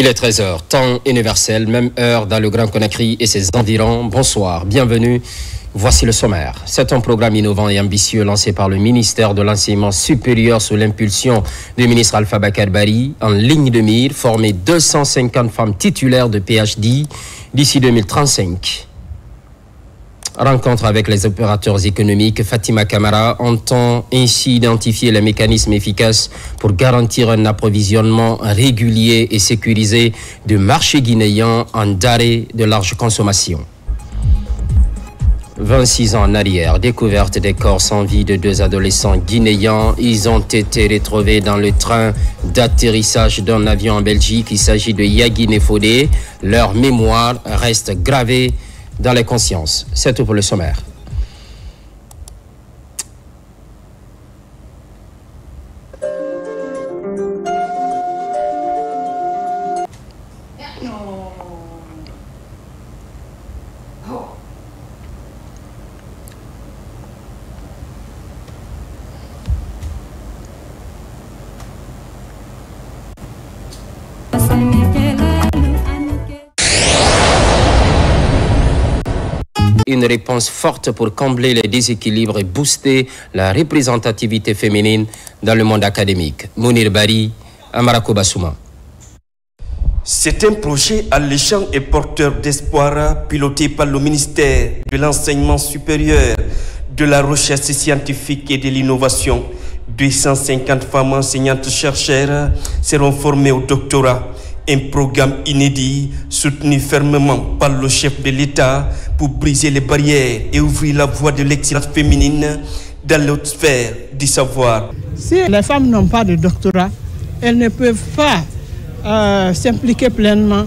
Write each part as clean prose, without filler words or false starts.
Il est 13h, temps universel, même heure dans le Grand Conakry et ses environs. Bonsoir, bienvenue. Voici le sommaire. C'est un programme innovant et ambitieux lancé par le ministère de l'Enseignement supérieur sous l'impulsion du ministre Alpha Bakar Bari. En ligne de mire, former 250 femmes titulaires de PhD d'ici 2035. Rencontre avec les opérateurs économiques, Fatima Camara entend ainsi identifier les mécanismes efficaces pour garantir un approvisionnement régulier et sécurisé du marché guinéen en denrées de large consommation. 26 ans en arrière, découverte des corps sans vie de 2 adolescents guinéens. Ils ont été retrouvés dans le train d'atterrissage d'un avion en Belgique. Il s'agit de Yagine Fodé. Leur mémoire reste gravée dans les consciences. C'est tout pour le sommaire. Une réponse forte pour combler les déséquilibres et booster la représentativité féminine dans le monde académique. Mounir Bari, Amarako Bassouma. C'est un projet alléchant et porteur d'espoir piloté par le ministère de l'Enseignement supérieur, de la Recherche scientifique et de l'Innovation. 250 femmes enseignantes-chercheurs seront formées au doctorat. Un programme inédit soutenu fermement par le chef de l'État pour briser les barrières et ouvrir la voie de l'excellence féminine dans l'autre sphère du savoir. Si les femmes n'ont pas de doctorat, elles ne peuvent pas s'impliquer pleinement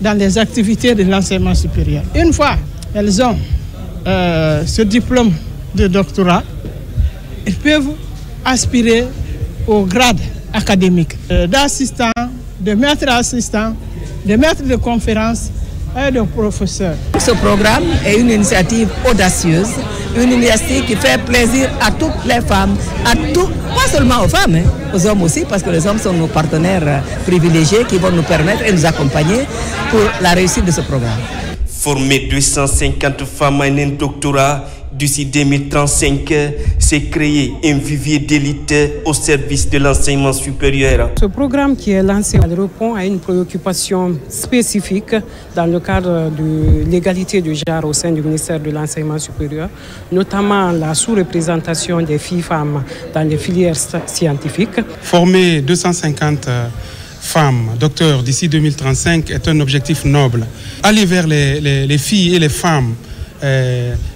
dans les activités de l'enseignement supérieur. Une fois elles ont ce diplôme de doctorat, elles peuvent aspirer au grade académique d'assistant, de maître assistant, de maître de conférence et de professeur. Ce programme est une initiative audacieuse, une initiative qui fait plaisir à toutes les femmes, pas seulement aux femmes, aux hommes aussi, parce que les hommes sont nos partenaires privilégiés qui vont nous permettre et nous accompagner pour la réussite de ce programme. Former 250 femmes en un doctorat d'ici 2035, c'est créer un vivier d'élite au service de l'enseignement supérieur. Ce programme qui est lancé répond à une préoccupation spécifique dans le cadre de l'égalité du genre au sein du ministère de l'Enseignement supérieur, notamment la sous-représentation des filles-femmes dans les filières scientifiques. Former 250 femmes docteurs d'ici 2035 est un objectif noble. Aller vers les filles et les femmes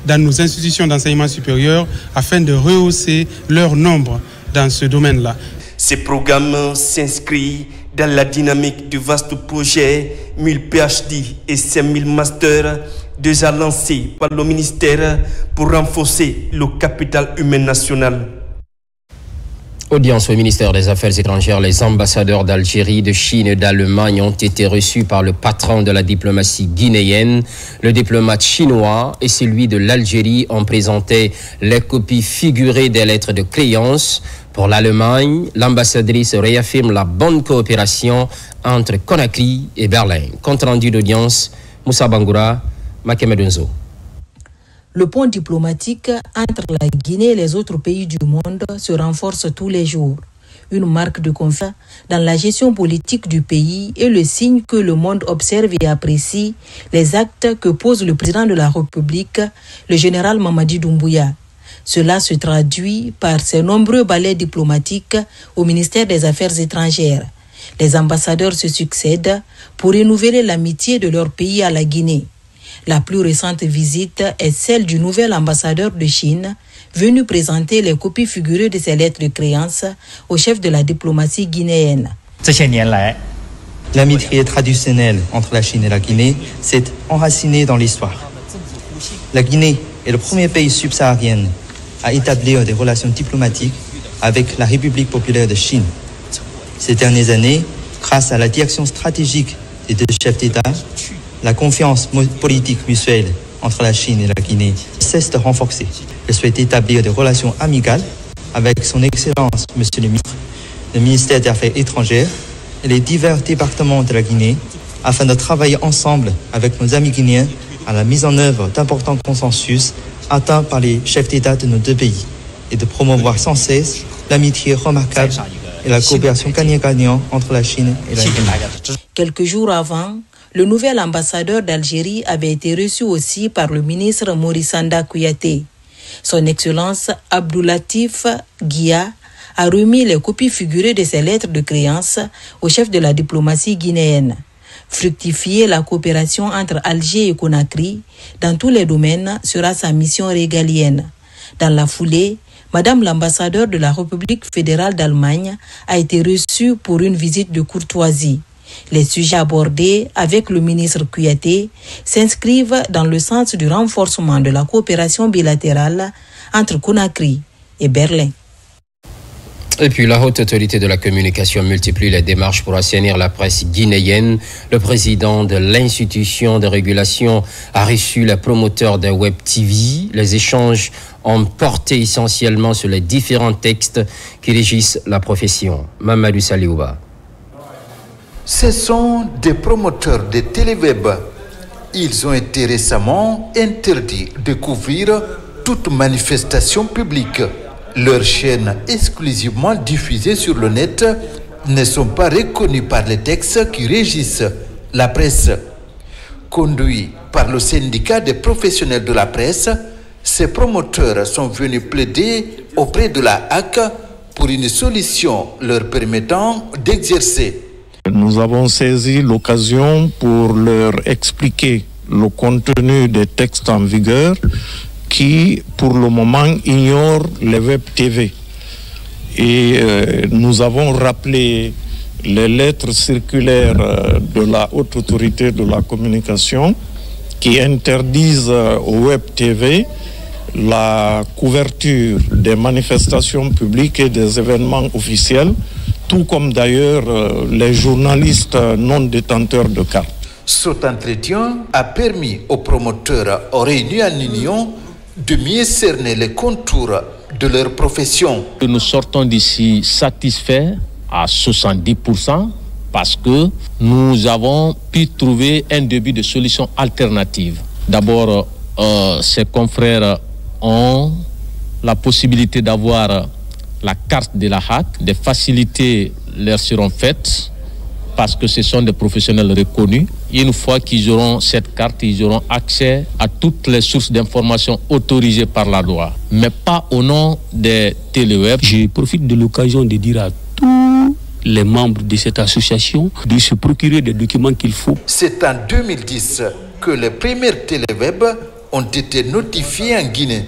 dans nos institutions d'enseignement supérieur afin de rehausser leur nombre dans ce domaine-là. Ce programme s'inscrit dans la dynamique du vaste projet 1000 PhD et 5000 masters déjà lancé par le ministère pour renforcer le capital humain national. Audience au ministère des Affaires étrangères, les ambassadeurs d'Algérie, de Chine et d'Allemagne ont été reçus par le patron de la diplomatie guinéenne. Le diplomate chinois et celui de l'Algérie ont présenté les copies figurées des lettres de créance. Pour l'Allemagne, l'ambassadrice réaffirme la bonne coopération entre Conakry et Berlin. Compte rendu d'audience, Moussa Bangoura, Makemedunzo. Le pont diplomatique entre la Guinée et les autres pays du monde se renforce tous les jours. Une marque de confiance dans la gestion politique du pays et le signe que le monde observe et apprécie les actes que pose le président de la République, le général Mamadi Doumbouya. Cela se traduit par ses nombreux balais diplomatiques au ministère des Affaires étrangères. Les ambassadeurs se succèdent pour renouveler l'amitié de leur pays à la Guinée. La plus récente visite est celle du nouvel ambassadeur de Chine, venu présenter les copies figurées de ses lettres de créance au chef de la diplomatie guinéenne. L'amitié traditionnelle entre la Chine et la Guinée s'est enracinée dans l'histoire. La Guinée est le premier pays subsaharien à établir des relations diplomatiques avec la République populaire de Chine. Ces dernières années, grâce à la direction stratégique des deux chefs d'État, la confiance politique mutuelle entre la Chine et la Guinée cesse de renforcer. Je souhaite établir des relations amicales avec son Excellence, Monsieur le Ministre, le ministère des Affaires étrangères, et les divers départements de la Guinée afin de travailler ensemble avec nos amis guinéens à la mise en œuvre d'importants consensus atteints par les chefs d'État de nos deux pays et de promouvoir sans cesse l'amitié remarquable et la coopération gagnant-gagnant entre la Chine et la Guinée. Quelques jours avant, le nouvel ambassadeur d'Algérie avait été reçu aussi par le ministre Maurice Sanda Kouyaté. Son Excellence Abdoulatif Guia a remis les copies figurées de ses lettres de créance au chef de la diplomatie guinéenne. Fructifier la coopération entre Alger et Conakry dans tous les domaines sera sa mission régalienne. Dans la foulée, Madame l'ambassadeur de la République fédérale d'Allemagne a été reçue pour une visite de courtoisie. Les sujets abordés avec le ministre Kouyaté s'inscrivent dans le sens du renforcement de la coopération bilatérale entre Conakry et Berlin. Et puis la haute autorité de la communication multiplie les démarches pour assainir la presse guinéenne. Le président de l'institution de régulation a reçu les promoteurs de Web TV. Les échanges ont porté essentiellement sur les différents textes qui régissent la profession. Mamadou Saliouba. Ce sont des promoteurs de téléweb. Ils ont été récemment interdits de couvrir toute manifestation publique. Leurs chaînes exclusivement diffusées sur le net ne sont pas reconnues par les textes qui régissent la presse. Conduits par le syndicat des professionnels de la presse, ces promoteurs sont venus plaider auprès de la HAC pour une solution leur permettant d'exercer. Nous avons saisi l'occasion pour leur expliquer le contenu des textes en vigueur qui, pour le moment, ignorent les web TV. Et nous avons rappelé les lettres circulaires de la haute autorité de la communication qui interdisent au web TV la couverture des manifestations publiques et des événements officiels, tout comme d'ailleurs les journalistes non détenteurs de cartes. Cet entretien a permis aux promoteurs réunis en union de mieux cerner les contours de leur profession. Nous sortons d'ici satisfaits à 70% parce que nous avons pu trouver un début de solution alternative. D'abord, ces confrères ont la possibilité d'avoir la carte de la HAC, des facilités leur seront faites parce que ce sont des professionnels reconnus. Une fois qu'ils auront cette carte, ils auront accès à toutes les sources d'informations autorisées par la loi, mais pas au nom des téléweb. Je profite de l'occasion de dire à tous les membres de cette association de se procurer des documents qu'il faut. C'est en 2010 que les premières téléweb ont été notifiées en Guinée.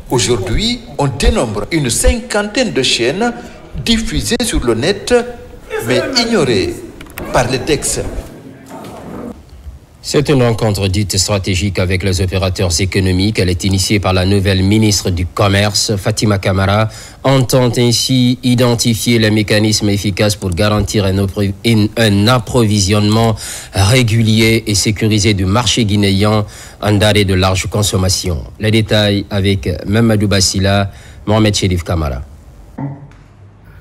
Aujourd'hui, on dénombre une 50aine de chaînes diffusées sur le net, mais ignorées par les textes. C'est une rencontre dite stratégique avec les opérateurs économiques. Elle est initiée par la nouvelle ministre du Commerce, Fatima Camara, entend ainsi identifier les mécanismes efficaces pour garantir un approvisionnement régulier et sécurisé du marché guinéen en denrées de large consommation. Les détails avec Mamadou Bassila, Mohamed Chérif Camara.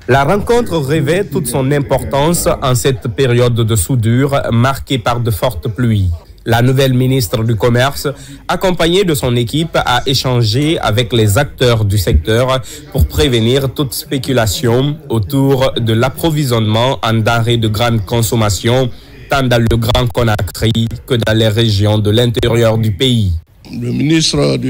La rencontre revêt toute son importance en cette période de soudure marquée par de fortes pluies. La nouvelle ministre du Commerce, accompagnée de son équipe, a échangé avec les acteurs du secteur pour prévenir toute spéculation autour de l'approvisionnement en denrées de grande consommation, tant dans le Grand Conakry que dans les régions de l'intérieur du pays. Le ministre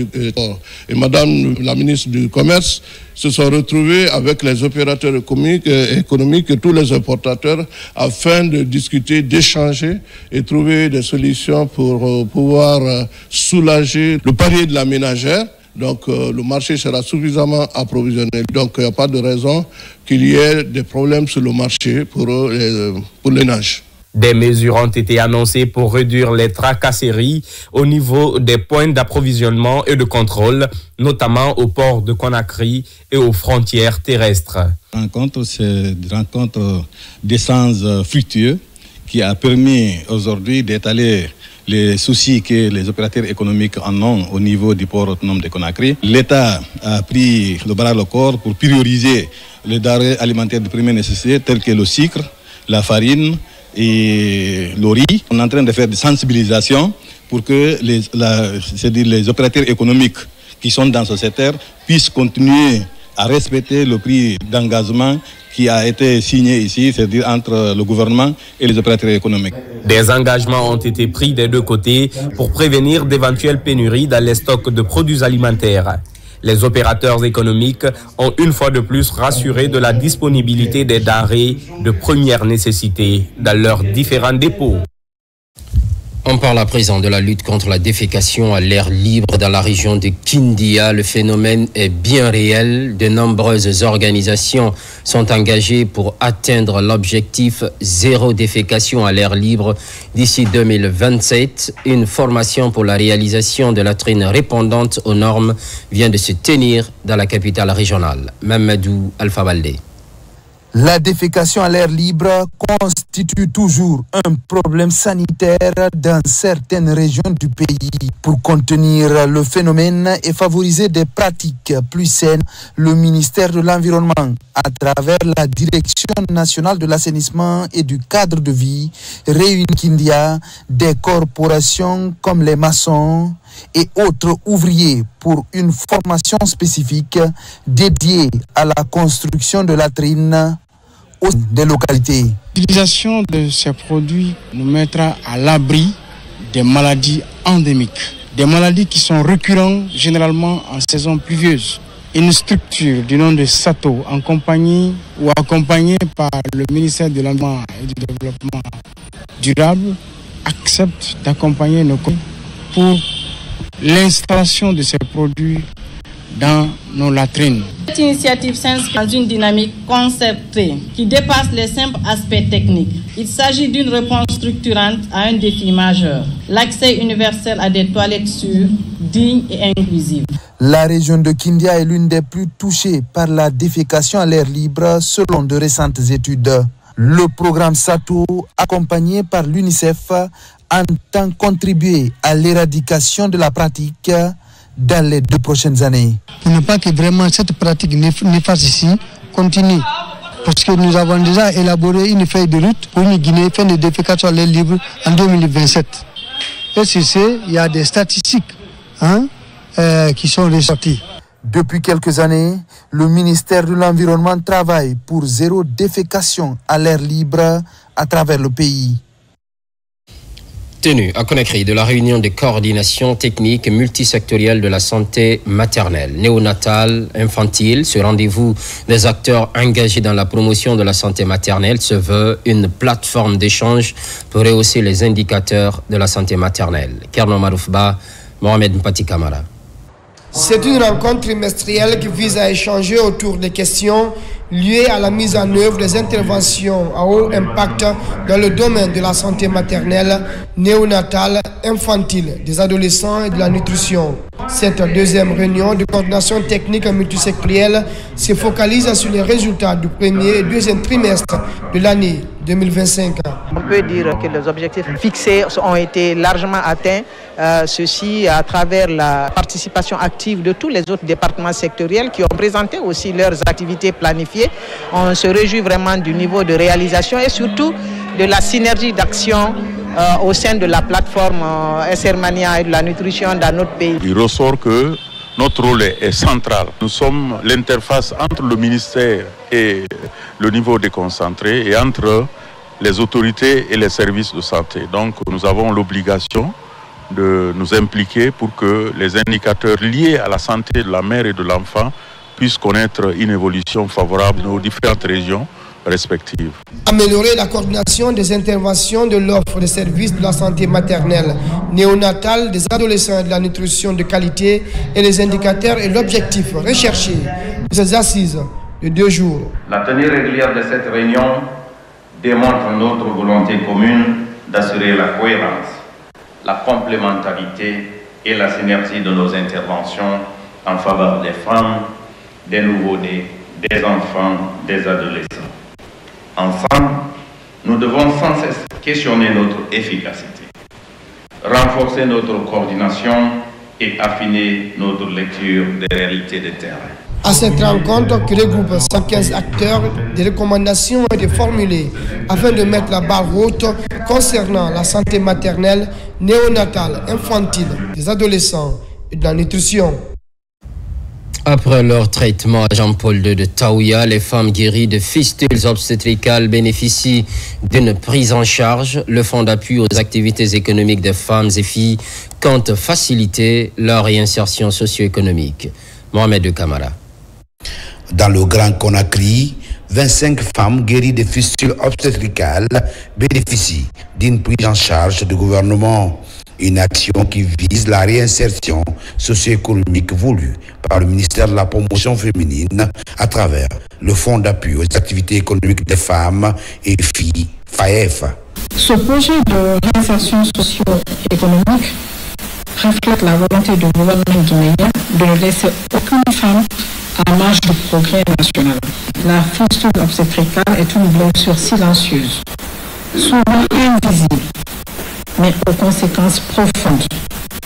et Madame la ministre du Commerce se sont retrouvés avec les opérateurs économiques et tous les importateurs afin de discuter, d'échanger et trouver des solutions pour pouvoir soulager le panier de la ménagère. Donc le marché sera suffisamment approvisionné. Donc il n'y a pas de raison qu'il y ait des problèmes sur le marché pour les nages. Des mesures ont été annoncées pour réduire les tracasseries au niveau des points d'approvisionnement et de contrôle, notamment au port de Conakry et aux frontières terrestres. C'est une rencontre d'essence fructueux qui a permis aujourd'hui d'étaler les soucis que les opérateurs économiques en ont au niveau du port autonome de Conakry. L'État a pris le bras à le corps pour prioriser les denrées alimentaires de première nécessité telles que le sucre, la farine et le riz. On est en train de faire des sensibilisations pour que les opérateurs économiques qui sont dans ce secteur puissent continuer à respecter le prix d'engagement qui a été signé ici, c'est-à-dire entre le gouvernement et les opérateurs économiques. Des engagements ont été pris des deux côtés pour prévenir d'éventuelles pénuries dans les stocks de produits alimentaires. Les opérateurs économiques ont une fois de plus rassuré de la disponibilité des denrées de première nécessité dans leurs différents dépôts. On parle à présent de la lutte contre la défécation à l'air libre dans la région de Kindia. Le phénomène est bien réel. De nombreuses organisations sont engagées pour atteindre l'objectif zéro défécation à l'air libre d'ici 2027. Une formation pour la réalisation de latrines répondantes aux normes vient de se tenir dans la capitale régionale. Mamadou Alpha Baldé. La défécation à l'air libre constitue toujours un problème sanitaire dans certaines régions du pays. Pour contenir le phénomène et favoriser des pratiques plus saines, le ministère de l'Environnement, à travers la Direction nationale de l'assainissement et du cadre de vie, réunit Kindia des corporations comme les maçons et autres ouvriers pour une formation spécifique dédiée à la construction de latrines des localités. L'utilisation de ces produits nous mettra à l'abri des maladies endémiques, des maladies qui sont récurrentes généralement en saison pluvieuse. Une structure du nom de SATO, accompagnée par le ministère de l'Environnement et du Développement durable, accepte d'accompagner nos communes pour l'installation de ces produits dans nos latrines. Cette initiative s'inscrit dans une dynamique concertée qui dépasse les simples aspects techniques. Il s'agit d'une réponse structurante à un défi majeur, l'accès universel à des toilettes sûres, dignes et inclusives. La région de Kindia est l'une des plus touchées par la défécation à l'air libre selon de récentes études. Le programme SATO, accompagné par l'UNICEF, entend contribuer à l'éradication de la pratique dans les 2 prochaines années. Pour ne pas que vraiment cette pratique néfaste ici continue. Parce que nous avons déjà élaboré une feuille de route pour une Guinée fin de défécation à l'air libre en 2027. Et sur ce, il y a des statistiques qui sont ressorties. Depuis quelques années, le ministère de l'Environnement travaille pour zéro défécation à l'air libre à travers le pays. Tenu à Conakry de la réunion de coordination technique multisectorielle de la santé maternelle, néonatale, infantile. Ce rendez-vous des acteurs engagés dans la promotion de la santé maternelle se veut une plateforme d'échange pour rehausser les indicateurs de la santé maternelle. Kerno Maroufba, Mohamed Mpati Kamara. C'est une rencontre trimestrielle qui vise à échanger autour des questions liées à la mise en œuvre des interventions à haut impact dans le domaine de la santé maternelle, néonatale, infantile, des adolescents et de la nutrition. Cette deuxième réunion de coordination technique multisectorielle se focalise sur les résultats du premier et deuxième trimestre de l'année 2025. On peut dire que les objectifs fixés ont été largement atteints, ceci à travers la participation active de tous les autres départements sectoriels qui ont présenté aussi leurs activités planifiées. On se réjouit vraiment du niveau de réalisation et surtout de la synergie d'action au sein de la plateforme SRMania et de la nutrition dans notre pays. Il ressort que notre rôle est central. Nous sommes l'interface entre le ministère et le niveau déconcentré et entre les autorités et les services de santé. Donc nous avons l'obligation de nous impliquer pour que les indicateurs liés à la santé de la mère et de l'enfant puissent connaître une évolution favorable dans nos différentes régions respectives. Améliorer la coordination des interventions de l'offre de services de la santé maternelle, néonatale, des adolescents et de la nutrition de qualité et les indicateurs et l'objectif recherché de ces assises de 2 jours. La tenue régulière de cette réunion démontre notre volonté commune d'assurer la cohérence, la complémentarité et la synergie de nos interventions en faveur des femmes, des nouveau-nés, des enfants, des adolescents. Ensemble, nous devons sans cesse questionner notre efficacité, renforcer notre coordination et affiner notre lecture des réalités de terrain. À cette rencontre qui regroupe 115 acteurs, des recommandations ont été formulées afin de mettre la barre haute concernant la santé maternelle, néonatale, infantile, des adolescents et de la nutrition. Après leur traitement à Jean-Paul II de Taouya, les femmes guéries de fistules obstétricales bénéficient d'une prise en charge. Le Fonds d'appui aux activités économiques des femmes et filles compte faciliter leur réinsertion socio-économique. Mohamed Kamara. Dans le Grand Conakry, 25 femmes guéries de fistules obstétricales bénéficient d'une prise en charge du gouvernement. Une action qui vise la réinsertion socio-économique voulue par le ministère de la Promotion féminine à travers le Fonds d'appui aux activités économiques des femmes et filles, FAEF. Ce projet de réinsertion socio-économique reflète la volonté du gouvernement guinéen de ne laisser aucune femme à marge du progrès national. La fistule obstétricale est une blessure silencieuse, souvent invisible, mais aux conséquences profondes.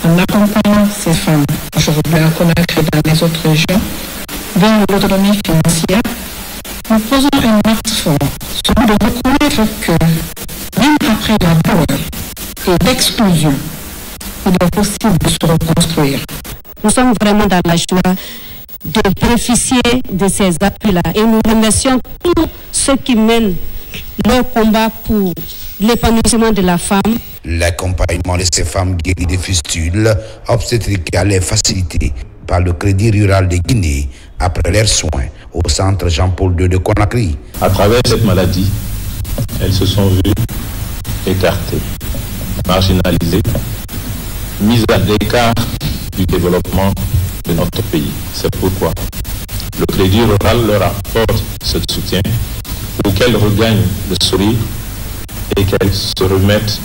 En accompagnant ces femmes, aujourd'hui à Conakry et dans les autres régions, vers l'autonomie financière, nous posons un acte fort, celui de reconnaître que, même après la douleur et l'exclusion, il est possible de se reconstruire. Nous sommes vraiment dans la joie de bénéficier de ces appuis-là et nous remercions tous ceux qui mènent leur combat pour l'épanouissement de la femme. L'accompagnement de ces femmes guéries de fistules obstétricales est facilité par le Crédit Rural de Guinée après leurs soins au centre Jean-Paul II de Conakry. À travers cette maladie, elles se sont vues écartées, marginalisées, mises à l'écart du développement de notre pays. C'est pourquoi le Crédit Rural leur apporte ce soutien pour qu'elles regagnent le sourire et qu'elles se remettent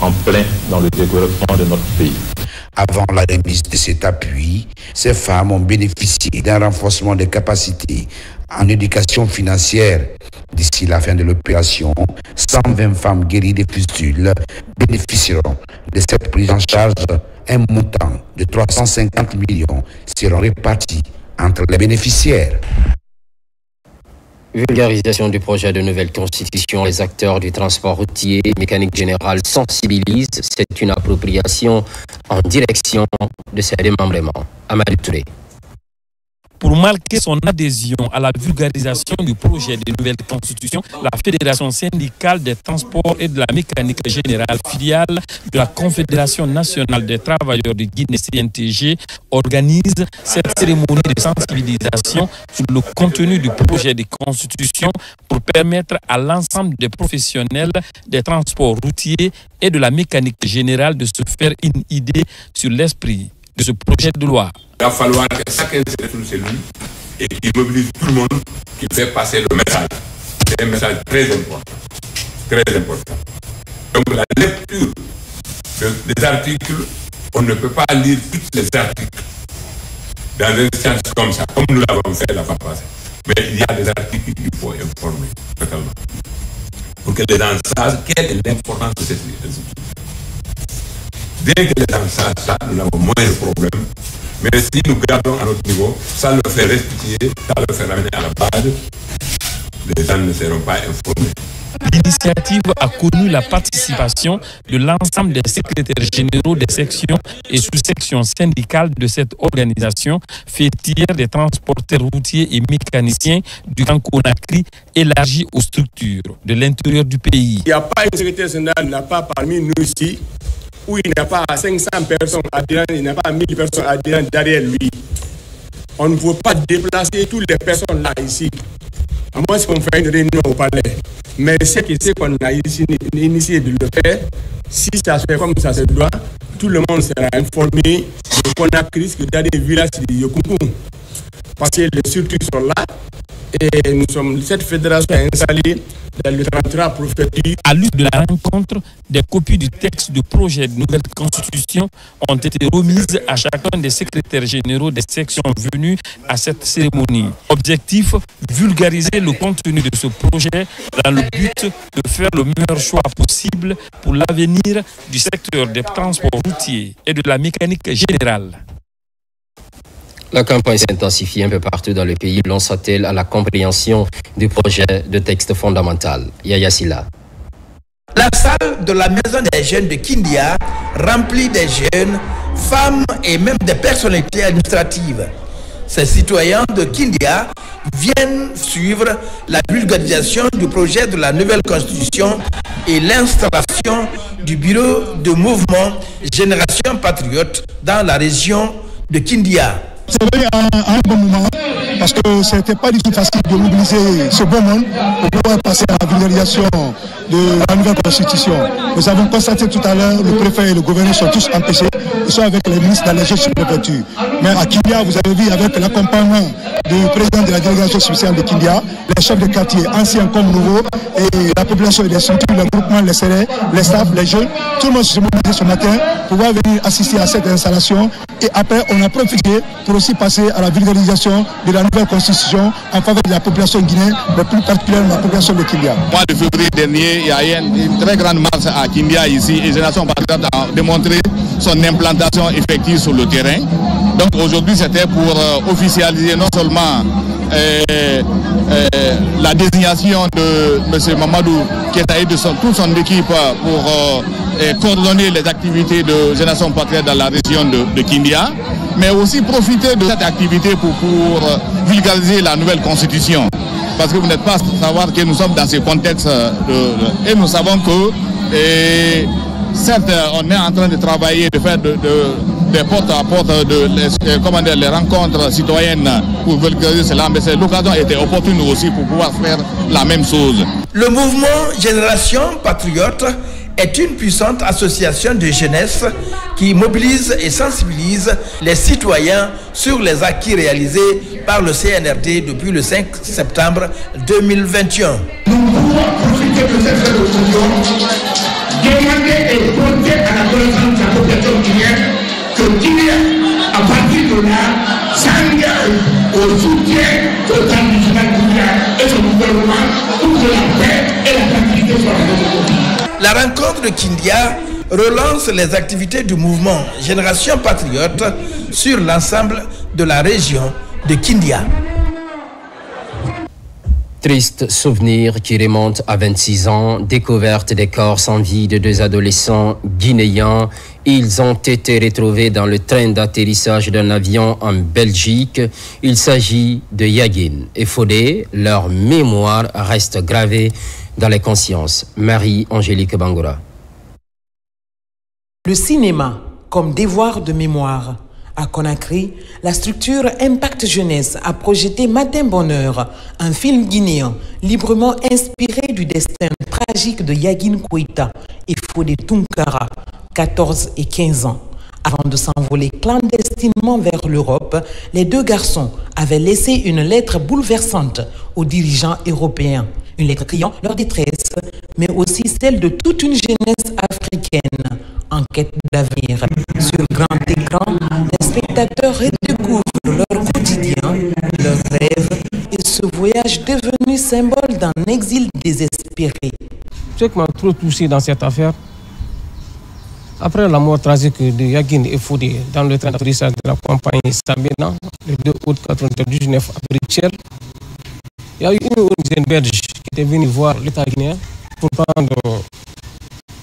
en plein dans le développement de notre pays. Avant la remise de cet appui, ces femmes ont bénéficié d'un renforcement des capacités en éducation financière. D'ici la fin de l'opération, 120 femmes guéries de fistules bénéficieront de cette prise en charge. Un montant de 350 millions seront répartis entre les bénéficiaires. Vulgarisation du projet de nouvelle constitution. Les acteurs du transport routier et mécanique générale sensibilisent. C'est une appropriation en direction de ces démembrements. Amadou Touré. Pour marquer son adhésion à la vulgarisation du projet de nouvelle constitution, la Fédération syndicale des transports et de la mécanique générale, filiale de la Confédération nationale des travailleurs de Guinée CNTG, organise cette cérémonie de sensibilisation sur le contenu du projet de constitution pour permettre à l'ensemble des professionnels des transports routiers et de la mécanique générale de se faire une idée sur l'esprit de ce projet de loi. Il va falloir que chacun se retrouve chez lui et qu'il mobilise tout le monde, qu'il fait passer le message. C'est un message très important. Très important. Donc la lecture des articles, on ne peut pas lire tous les articles dans une science comme ça, comme nous l'avons fait la fois passée. Mais il y a des articles qu'il faut informer totalement. Pour que les gens sachent quelle est l'importance de cette institution. Dès que les gens sachent ça, nous avons moins de problèmes. Mais si nous gardons à notre niveau, ça le fait restituer, ça le fait ramener à la base, les gens ne seront pas informés. L'initiative a connu la participation de l'ensemble des secrétaires généraux des sections et sous-sections syndicales de cette organisation fêtière des transporteurs routiers et mécaniciens du Grand Conakry élargie aux structures de l'intérieur du pays. Il n'y a pas une secrétaire générale, il n'y a pas parmi nous ici, où il n'y a pas 500 personnes adhérentes, il n'y a pas 1000 personnes adhérentes derrière lui. On ne peut pas déplacer toutes les personnes là ici. À moins qu'on fait une réunion au palais. Mais c'est qu'on a initié de le faire. Si ça se fait comme ça se doit, tout le monde sera informé de Conakry, que dans les villages de Yokoukou. Parce que les structures sont là. Et nous sommes, cette fédération est installée dans le 33 prophétique. À l'issue de la rencontre, des copies du texte du projet de nouvelle constitution ont été remises à chacun des secrétaires généraux des sections venus à cette cérémonie. Objectif, vulgariser le contenu de ce projet dans le but de faire le meilleur choix possible pour l'avenir du secteur des transports routiers et de la mécanique générale. La campagne s'intensifie un peu partout dans le pays. L'on s'attelle à la compréhension du projet de texte fondamental. Yaya Silla. La salle de la maison des jeunes de Kindia, remplie des jeunes, femmes et même des personnalités administratives. Ces citoyens de Kindia viennent suivre la vulgarisation du projet de la nouvelle constitution et l'installation du bureau de mouvement Génération Patriote dans la région de Kindia. C'est venu à un bon moment parce que ce n'était pas du tout facile de mobiliser ce beau monde pour pouvoir passer à la vulgarisation de la nouvelle constitution. Nous avons constaté tout à l'heure, le préfet et le gouverneur sont tous empêchés. Ils sont avec les ministres dans les jeux de préfecture. Mais à Kindia, vous avez vu avec l'accompagnement du président de la délégation spéciale de Kindia, les chefs de quartier, anciens comme nouveaux, et la population et les structures, les groupements, les serrés, les staffs, les jeunes, tout le monde s'est mobilisé ce matin pour pouvoir venir assister à cette installation. Et après, on a profité pour aussi passer à la vulgarisation de la nouvelle constitution en faveur de la population guinéenne, mais plus particulièrement la population de Kindia. Au mois de février dernier, il y a eu une très grande marche à Kindia ici et Génération Patriote a démontré son implantation effective sur le terrain. Donc aujourd'hui, c'était pour officialiser non seulement la désignation de M. Mamadou Keitaï de toute son équipe pour coordonner les activités de Génération Patriote dans la région de Kindia, mais aussi profiter de cette activité pour vulgariser la nouvelle constitution. Parce que vous n'êtes pas à savoir que nous sommes dans ce contexte et nous savons que certes on est en train de travailler, de faire des porte-à-porte, les rencontres citoyennes pour vulgariser cela, mais l'occasion était opportune aussi pour pouvoir faire la même chose. Le mouvement Génération Patriote est une puissante association de jeunesse qui mobilise et sensibilise les citoyens sur les acquis réalisés par le CNRD depuis le 5 septembre 2021. Nous pouvons profiter de cette occasion, demander et porter à la connaissance de la population guinéenne que Guinée, à partir de là, s'engage au soutien total du Sénégal et son gouvernement pour que la paix et la tranquillité soient dans notre pays. La rencontre de Kindia relance les activités du mouvement Génération Patriote sur l'ensemble de la région de Kindia. Triste souvenir qui remonte à 26 ans, découverte des corps sans vie de deux adolescents guinéens. Ils ont été retrouvés dans le train d'atterrissage d'un avion en Belgique. Il s'agit de Yagin et Fodé. Leur mémoire reste gravée dans les consciences. Marie-Angélique Bangoura. Le cinéma comme devoir de mémoire. À Conakry, la structure Impact Jeunesse a projeté Matin Bonheur, un film guinéen librement inspiré du destin tragique de Yagin Koïta et Fodé Tunkara, 14 et 15 ans. Avant de s'envoler clandestinement vers l'Europe, les deux garçons avaient laissé une lettre bouleversante aux dirigeants européens. Une lettre criant leur détresse, mais aussi celle de toute une jeunesse africaine en quête d'avenir. Sur grand écran, les spectateurs redécouvrent leur quotidien, leurs rêves et ce voyage devenu symbole d'un exil désespéré. Ce qui m'a trop touché dans cette affaire, après la mort tragique de Yagin et Fodé dans le train d'atterrissage de la compagnie Sabena, le 2 août 1999 à Bruxelles, il y a eu une ONG belge qui était venue voir l'État guinéen pour prendre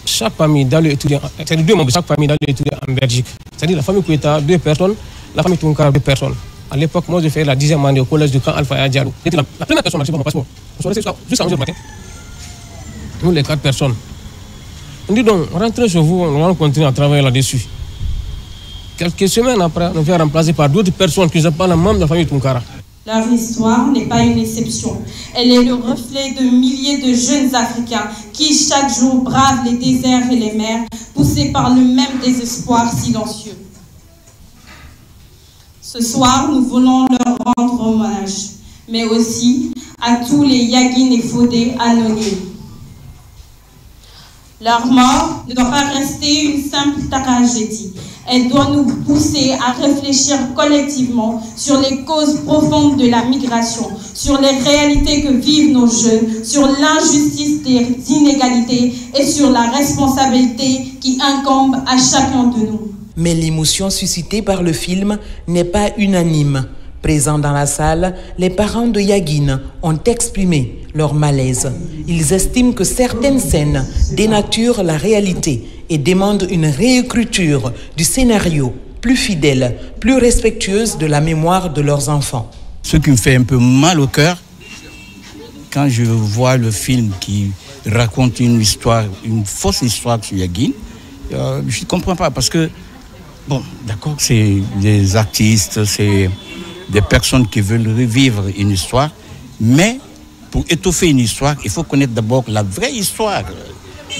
chaque famille d'aller étudier, c'est-à-dire 2 membres de chaque famille d'aller étudier en Belgique. C'est-à-dire la famille Koïta, 2 personnes, la famille Tunkara, 2 personnes. À l'époque, moi, j'ai fait la 10e année au collège du camp Alpha Yadjalou. J'étais la première personne à recevoir mon passeport. On sont restés jusqu'à 11h du matin. Nous, les 4 personnes. On dit donc, rentrez chez vous, on va continuer à travailler là-dessus. Quelques semaines après, on vient remplacer par d'autres personnes qui ne sont pas les membres de la famille Tunkara. Leur histoire n'est pas une exception. Elle est le reflet de milliers de jeunes Africains qui chaque jour bravent les déserts et les mers, poussés par le même désespoir silencieux. Ce soir, nous voulons leur rendre hommage, mais aussi à tous les Yagin et Fodé anonymes. Leur mort ne doit pas rester une simple tragédie. Elle doit nous pousser à réfléchir collectivement sur les causes profondes de la migration, sur les réalités que vivent nos jeunes, sur l'injustice des inégalités et sur la responsabilité qui incombe à chacun de nous. Mais l'émotion suscitée par le film n'est pas unanime. Présents dans la salle, les parents de Yagin ont exprimé leur malaise. Ils estiment que certaines scènes dénaturent la réalité et demandent une réécriture du scénario plus fidèle, plus respectueuse de la mémoire de leurs enfants. Ce qui me fait un peu mal au cœur, quand je vois le film qui raconte une histoire, une fausse histoire sur Yagin, je ne comprends pas parce que, bon, d'accord, c'est des artistes, c'est des personnes qui veulent revivre une histoire, mais pour étoffer une histoire, il faut connaître d'abord la vraie histoire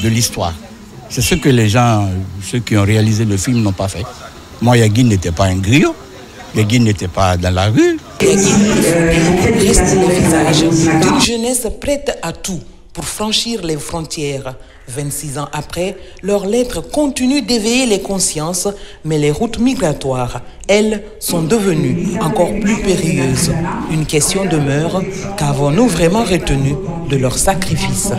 de l'histoire. C'est ce que les gens, ceux qui ont réalisé le film n'ont pas fait. Moi, Yagin n'était pas un griot, Yagin n'était pas dans la rue. Yagin reste le visage d'une jeunesse prête à tout pour franchir les frontières. 26 ans après, leurs lettres continuent d'éveiller les consciences, mais les routes migratoires, elles, sont devenues encore plus périlleuses. Une question demeure, qu'avons-nous vraiment retenu de leur sacrifice?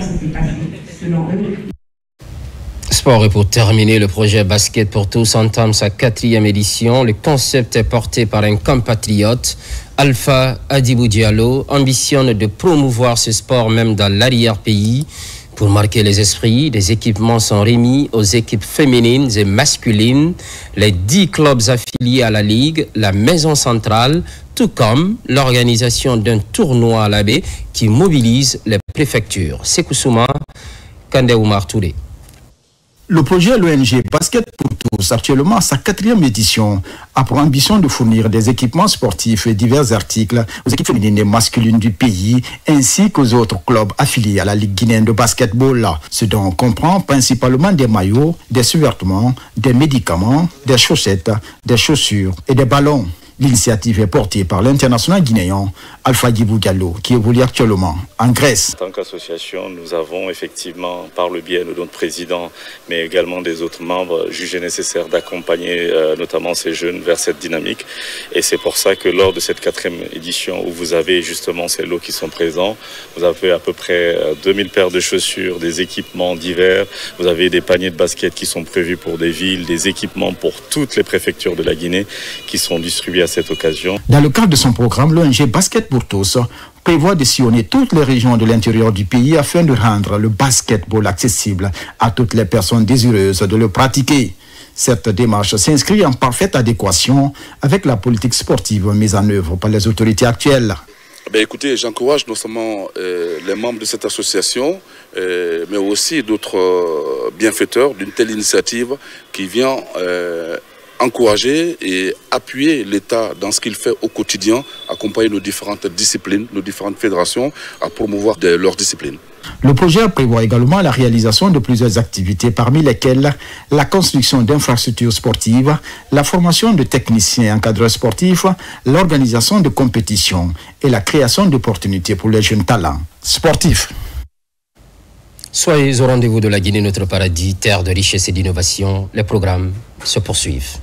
Sport, et pour terminer, le projet Basket pour tous entame sa 4e édition. Le concept est porté par un compatriote, Alpha Adibou Diallo, ambitionne de promouvoir ce sport même dans l'arrière-pays. Pour marquer les esprits, des équipements sont remis aux équipes féminines et masculines, les 10 clubs affiliés à la Ligue, la Maison Centrale, tout comme l'organisation d'un tournoi à la baie qui mobilise les préfectures. Sekousouma, Kande Oumar Touré. Le projet l'ONG Basket pour tous, actuellement à sa 4e édition, a pour ambition de fournir des équipements sportifs et divers articles aux équipes féminines et masculines du pays, ainsi qu'aux autres clubs affiliés à la Ligue guinéenne de basketball. Ce dont comprend principalement des maillots, des sous-vêtements, des médicaments, des chaussettes, des chaussures et des ballons. L'initiative est portée par l'international guinéen Alpha Adibou Diallo, qui évolue actuellement en Grèce. En tant qu'association, nous avons effectivement, par le biais de notre président, mais également des autres membres, jugé nécessaire d'accompagner notamment ces jeunes vers cette dynamique. Et c'est pour ça que lors de cette 4e édition, où vous avez justement ces lots qui sont présents, vous avez à peu près 2000 paires de chaussures, des équipements divers, vous avez des paniers de basket qui sont prévus pour des villes, des équipements pour toutes les préfectures de la Guinée qui sont distribués à cette occasion. Dans le cadre de son programme, l'ONG Basket pour tous prévoit de sillonner toutes les régions de l'intérieur du pays afin de rendre le basketball accessible à toutes les personnes désireuses de le pratiquer. Cette démarche s'inscrit en parfaite adéquation avec la politique sportive mise en œuvre par les autorités actuelles. Écoutez, j'encourage non seulement les membres de cette association, mais aussi d'autres bienfaiteurs d'une telle initiative qui vient encourager et appuyer l'État dans ce qu'il fait au quotidien, accompagner nos différentes disciplines, nos différentes fédérations à promouvoir leurs disciplines. Le projet prévoit également la réalisation de plusieurs activités, parmi lesquelles la construction d'infrastructures sportives, la formation de techniciens et encadreurs sportifs, l'organisation de compétitions et la création d'opportunités pour les jeunes talents sportifs. Soyez au rendez-vous de la Guinée, notre paradis, terre de richesse et d'innovation. Les programmes se poursuivent.